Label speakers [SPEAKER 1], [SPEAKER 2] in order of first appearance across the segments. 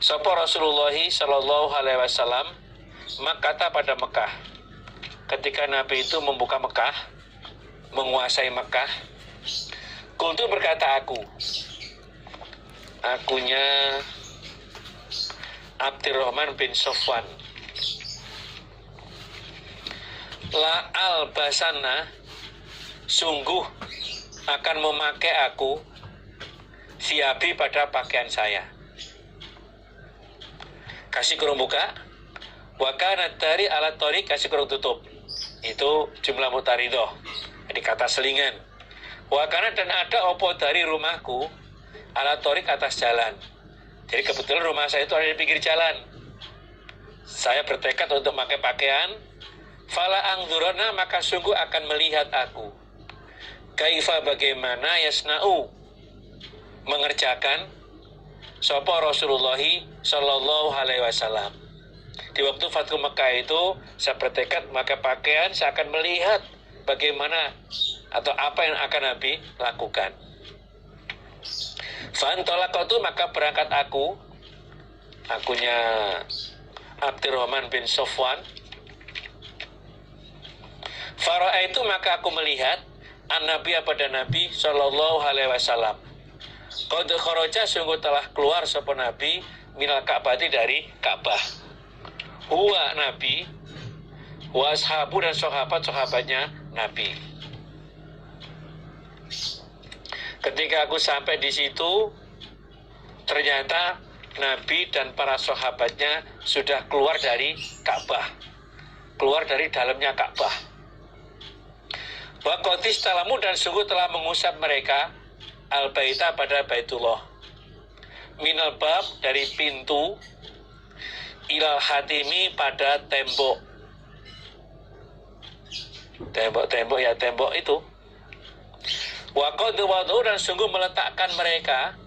[SPEAKER 1] Sapa Rasulullah sallallahu alaihi wasallam makata pada Mekah. Ketika Nabi itu membuka Mekah, menguasai Mekah, Qultu berkata akunya Abdurrahman bin Sofwan, la albasana, sungguh akan memakai aku siabi pada pakaian saya. Kasih kurung buka, wakana dari alat tori kasih kurung tutup. Itu jumlah mutaridoh, jadi kata selingan. Wakana dan ada opo dari rumahku alat torik atas jalan. Jadi kebetulan rumah saya itu ada di pinggir jalan. Saya bertekad untuk memakai pakaian. Fala angdurona, maka sungguh akan melihat aku. Kaifa, bagaimana yasna'u, mengerjakan sopo Rasulullah sallallahu alaihi wasallam. Di waktu Fathu Mekah itu saya bertekad memakai pakaian, saya akan melihat bagaimana atau apa yang akan Nabi lakukan. Fantolakatu, maka berangkat akunya Abdurrahman bin Sofwan. Fara'a itu, maka aku melihat an-nabi pada Nabi sallallahu alaihi wasallam. Qad kharaja, sungguh telah keluar sapa Nabi minal Ka'bati, dari Ka'bah. Huwa Nabi, wa ashabu, dan sahabatnya Nabi. Ketika aku sampai di situ, ternyata Nabi dan para sahabatnya sudah keluar dari Ka'bah, keluar dari dalamnya Ka'bah. Wa qatis talamu, dan sungguh telah mengusap mereka al-baita pada Baitullah. Minal bab, dari pintu, ilal hatimi, pada tembok. Tembok ya, tembok itu. Wa qad wadu, dan sungguh meletakkan mereka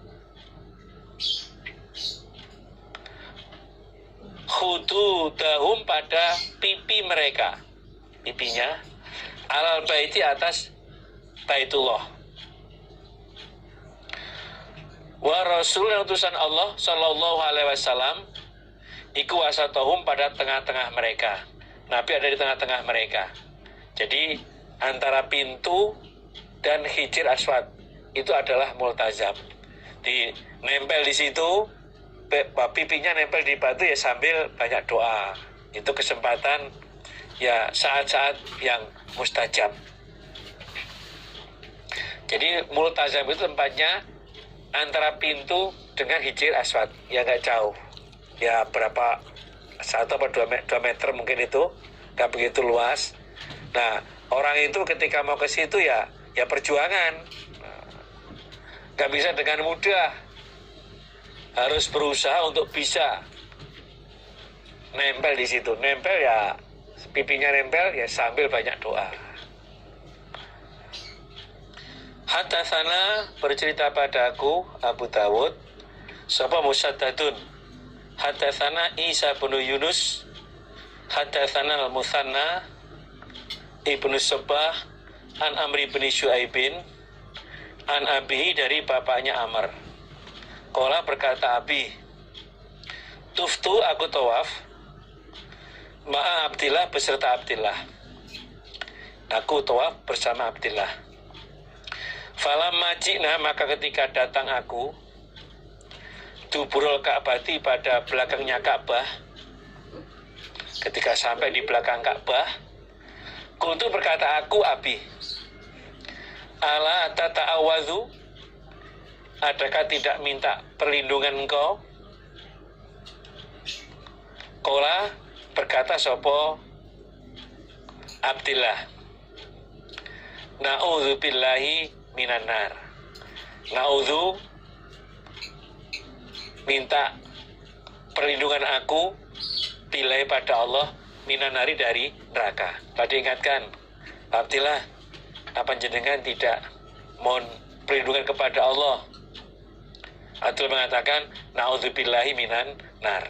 [SPEAKER 1] khududahum, pada pipi mereka, pipinya, alal baiti, atas Baitullah. Wa rasul, dan utusan Allah sallallahu alaihi wasallam iku wasatahum, pada tengah-tengah mereka. Nabi ada di tengah-tengah mereka. Jadi antara pintu dan Hijr Aswad itu adalah multazam. Nempel di situ, pipinya nempel di batu ya, sambil banyak doa. Itu kesempatan ya, saat-saat yang mustajab. Jadi multazam itu tempatnya antara pintu dengan Hijr Aswad, ya nggak jauh. Ya berapa, 1 atau 2 meter mungkin, itu nggak begitu luas. Nah, orang itu ketika mau ke situ ya perjuangan, nggak bisa dengan mudah, harus berusaha untuk bisa nempel di situ. Nempel ya, pipinya nempel ya, sambil banyak doa. Hadatsana, bercerita padaku Abu Dawud sapa Musaddadun, hadatsana Isa bin Yunus, hadatsana al-Mutsanna ibnu Sabah an Amri bin Syuaibin an Abihi, dari bapaknya Amr. Qala, berkata Abi, tuftu, aku tawaf, ma'a Abdillah, beserta Abdillah. Aku tawaf bersama Abdillah. Falamma ji'na, maka ketika datang aku duburul Ka'bati, pada belakangnya Ka'bah. Ketika sampai di belakang Ka'bah, qultu, berkata aku Abi, ala tata'awadhu, adakah tidak minta perlindungan engkau? Qala, berkata sopo Abdillah, na'udzu billahi minan nar. Na'udzu, minta perlindungan aku, billahi, pada Allah, minan nari, dari neraka. Tadi ingatkan Abdillah, apa jenengan tidak mohon perlindungan kepada Allah? Abdul mengatakan na'udzubillahi minan nar.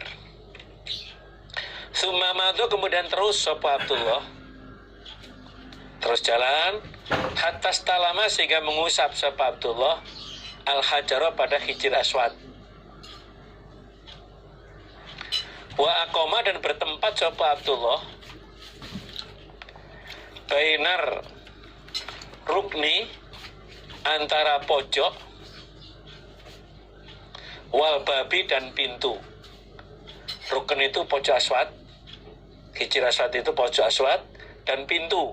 [SPEAKER 1] Summa madu, kemudian terus sapa Abdullah, terus jalan hatta stalama, sehingga mengusap sapa Abdullah al-hajara, pada Hijr Aswad. Wa aqoma dan bertempat sapa Abdullah bainar rukni antara pojok wal babi dan pintu. Rukun itu pojok aswad, hijir aswad itu pojok aswad, dan pintu.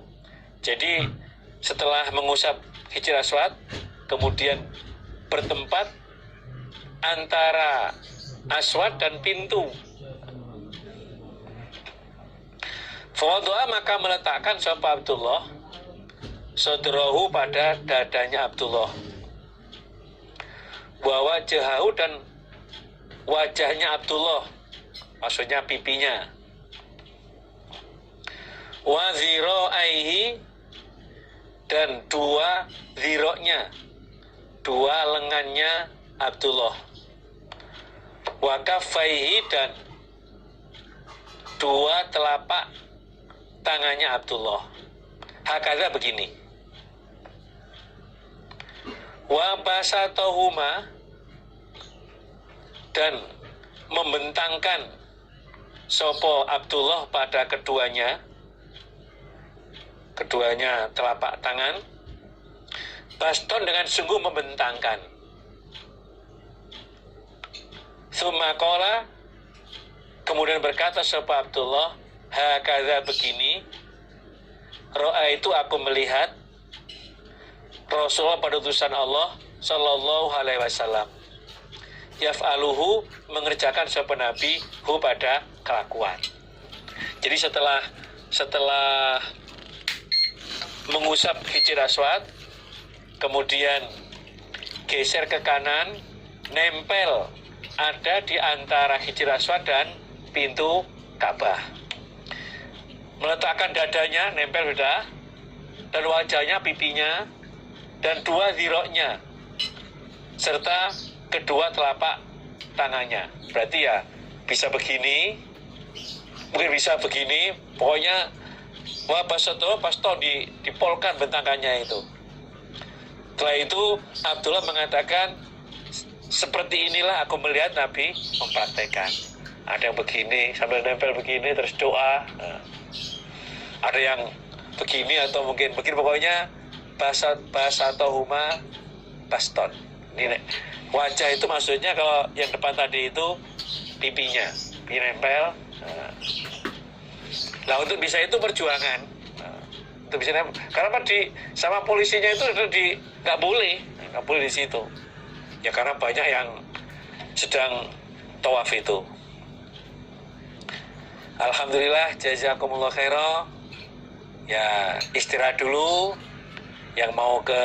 [SPEAKER 1] Jadi setelah mengusap hijir aswad, kemudian bertempat antara aswad dan pintu. Fawadu'a maka meletakkan sapa Abdullah sadrahu pada dadanya Abdullah, wa wajahahu dan wajahnya Abdullah, maksudnya pipinya, wa zira'aihi dan dua ziroknya, dua lengannya Abdullah, wa kaffaihi dan dua telapak tangannya Abdullah. Hakadha begini. Wa basatahuma dan membentangkan sopo Abdullah pada keduanya telapak tangan, baston dengan sungguh membentangkan. Tsumma qala, kemudian berkata sopo Abdullah, hakadha begini, ro'a itu aku melihat Rasulullah pada utusan Allah sallallahu alaihi wasallam yaf'aluhu mengerjakan sapa nabi hu pada kelakuan. Jadi setelah mengusap hijir aswad, kemudian geser ke kanan, nempel ada di antara hijir aswad dan pintu Ka'bah. Meletakkan dadanya, nempel sudah, dan wajahnya, pipinya, dan dua ziroknya, serta kedua telapak tangannya. Berarti ya bisa begini, mungkin bisa begini, pokoknya wah pasto dipolkan bentangkannya itu. Setelah itu Abdullah mengatakan, seperti inilah aku melihat Nabi mempraktekkan. Ada yang begini sambil nempel begini terus doa. Ada yang begini atau mungkin begini, pokoknya bahasa atau huma baston. Ini wajah itu maksudnya kalau yang depan tadi itu pipinya, pipi nempel. Nah untuk bisa itu perjuangan. Untuk bisa karena sama polisinya itu nggak boleh di situ. Ya karena banyak yang sedang tawaf itu. Alhamdulillah, jazakumullah khairan. Ya istirahat dulu, yang mau ke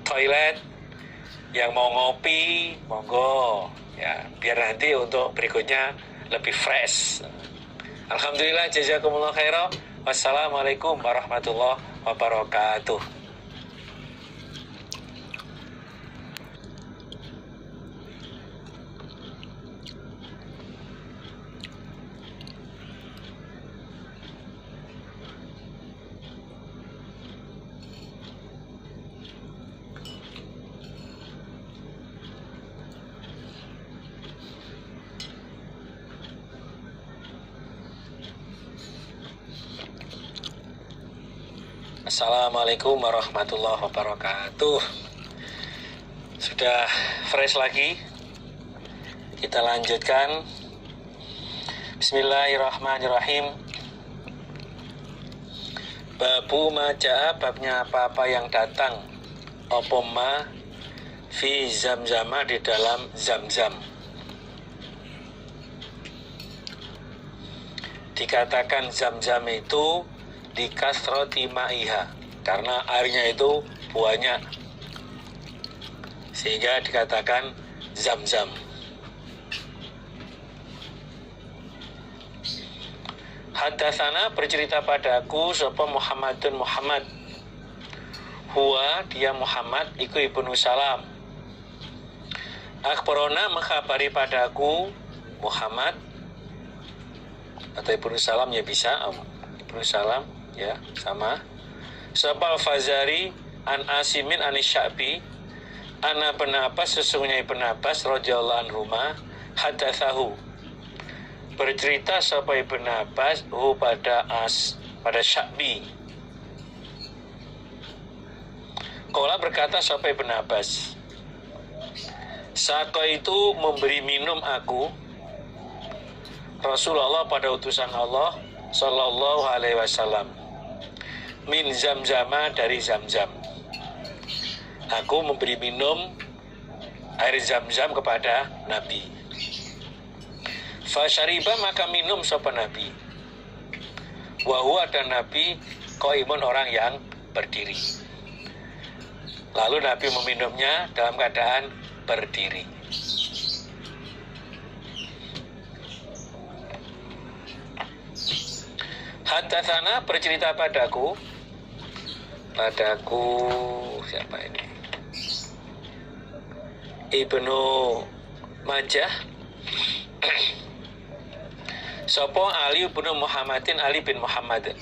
[SPEAKER 1] toilet, yang mau ngopi, monggo ya, biar nanti untuk berikutnya lebih fresh. Alhamdulillah, jazakumullah khairan. Wassalamualaikum warahmatullahi wabarakatuh. Assalamualaikum warahmatullahi wabarakatuh. Sudah fresh lagi. Kita lanjutkan. Bismillahirrahmanirrahim. Babu maja'a, babnya apa-apa yang datang, opoma fi zamzama, di dalam zamzam. Dikatakan zamzam itu di kasroti ma'iha, karena airnya itu banyak, sehingga dikatakan zamzam. Hadatsana, bercerita padaku sapa Muhammadun Muhammad, huwa dia Muhammad iku ibnu Salam, akhbarona mengkhabari padaku Muhammad atau ibnu Salam ya bisa, ibnu Salam ya sama. Sapa Al-Fazari an Asimin an Sya'bi ana Ibn Abbas, sesungguhnya Ibn Abbas radhiyallahu anhuma hadatsahu bercerita sapa Ibn Abbas pada Sya'bi. Qala berkata sapa Ibn Abbas, Saka itu memberi minum aku Rasulullah pada utusan Allah Sallallahu alaihi wasallam min zamzama dari zamzam. Aku memberi minum air zamzam kepada Nabi. Fasyariba maka minum sapa Nabi. Wa dan Nabi qaimun orang yang berdiri. Lalu Nabi meminumnya dalam keadaan berdiri. Haddatsana bercerita padaku siapa ini? Ibnu Majah. Sopo Ali bin Muhammadin Ali bin Muhammad.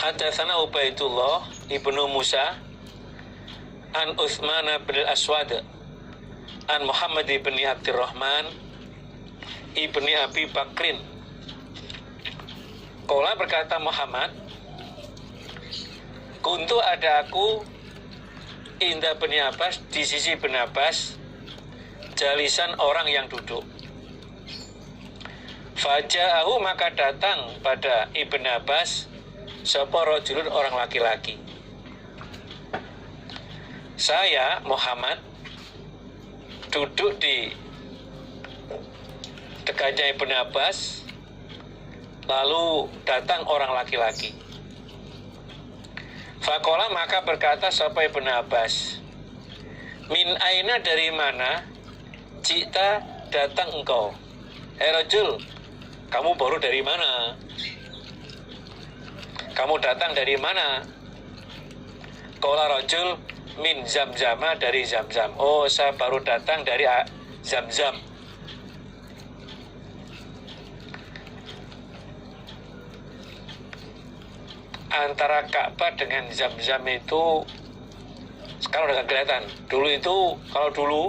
[SPEAKER 1] Haddatsana Ubaidullah ibnu Musa an Utsman bin Aswad an Muhammad bin Abdurrahman ibni Abi Bakrin. Qala berkata Muhammad, kuntu ada aku inda bin Abbas di sisi bin Abbas jalisan orang yang duduk. Faja'ahu maka datang pada Ibn Abbas sapa rajulun orang laki-laki. Saya Muhammad duduk di dekatnya Ibn Abbas, lalu datang orang laki-laki. Faqala maka berkata sapa Ibn Abbas, min aina dari mana cita datang engkau? Rajul, kamu baru dari mana? Kamu datang dari mana? Qala rajul min zamzama dari zamzam. Oh, saya baru datang dari zamzam. Antara Ka'bah dengan zamzam itu sekarang udah gak kelihatan. Dulu itu, kalau dulu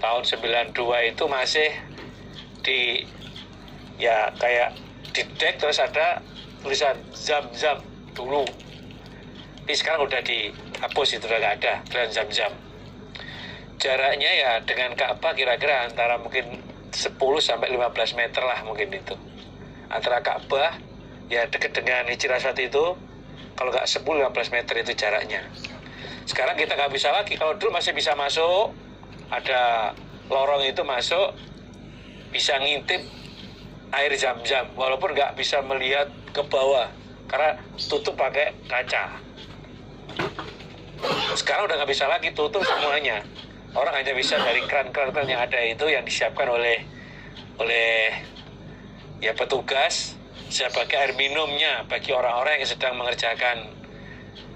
[SPEAKER 1] tahun 92 itu masih di ya kayak di dek terus ada tulisan zam-zam dulu. Tapi sekarang udah dihapus, itu udah gak ada tulisan zam-zam. Jaraknya ya dengan Ka'bah kira-kira antara mungkin 10 sampai 15 meter lah mungkin itu. Antara Ka'bah ya dekat dengan Hijrah saat itu, kalau nggak 10-15 meter itu jaraknya. Sekarang kita nggak bisa lagi. Kalau dulu masih bisa masuk, ada lorong itu masuk, bisa ngintip air zam-zam, walaupun nggak bisa melihat ke bawah karena tutup pakai kaca. Sekarang udah nggak bisa lagi, tutup semuanya. Orang hanya bisa dari keran-keran yang ada itu yang disiapkan oleh ya petugas sebagai air minumnya bagi orang-orang yang sedang mengerjakan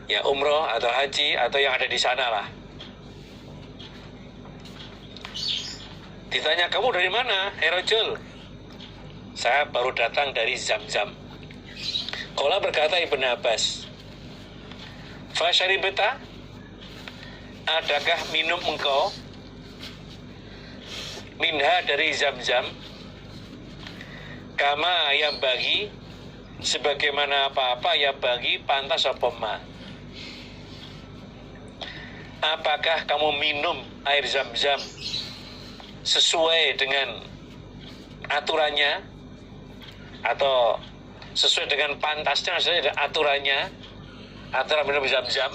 [SPEAKER 1] ya umroh atau haji atau yang ada di sana lah. Ditanya, kamu dari mana? Rajul, saya baru datang dari Zamzam. Qala berkata Ibn Abbas, fasyaribta, adakah minum engkau minha dari Zamzam? Kama yang bagi sebagaimana apa-apa yang bagi pantas apa ma. Apakah kamu minum air zam-zam sesuai dengan aturannya atau sesuai dengan pantasnya, sesuai dengan aturannya antara minum zam-zam?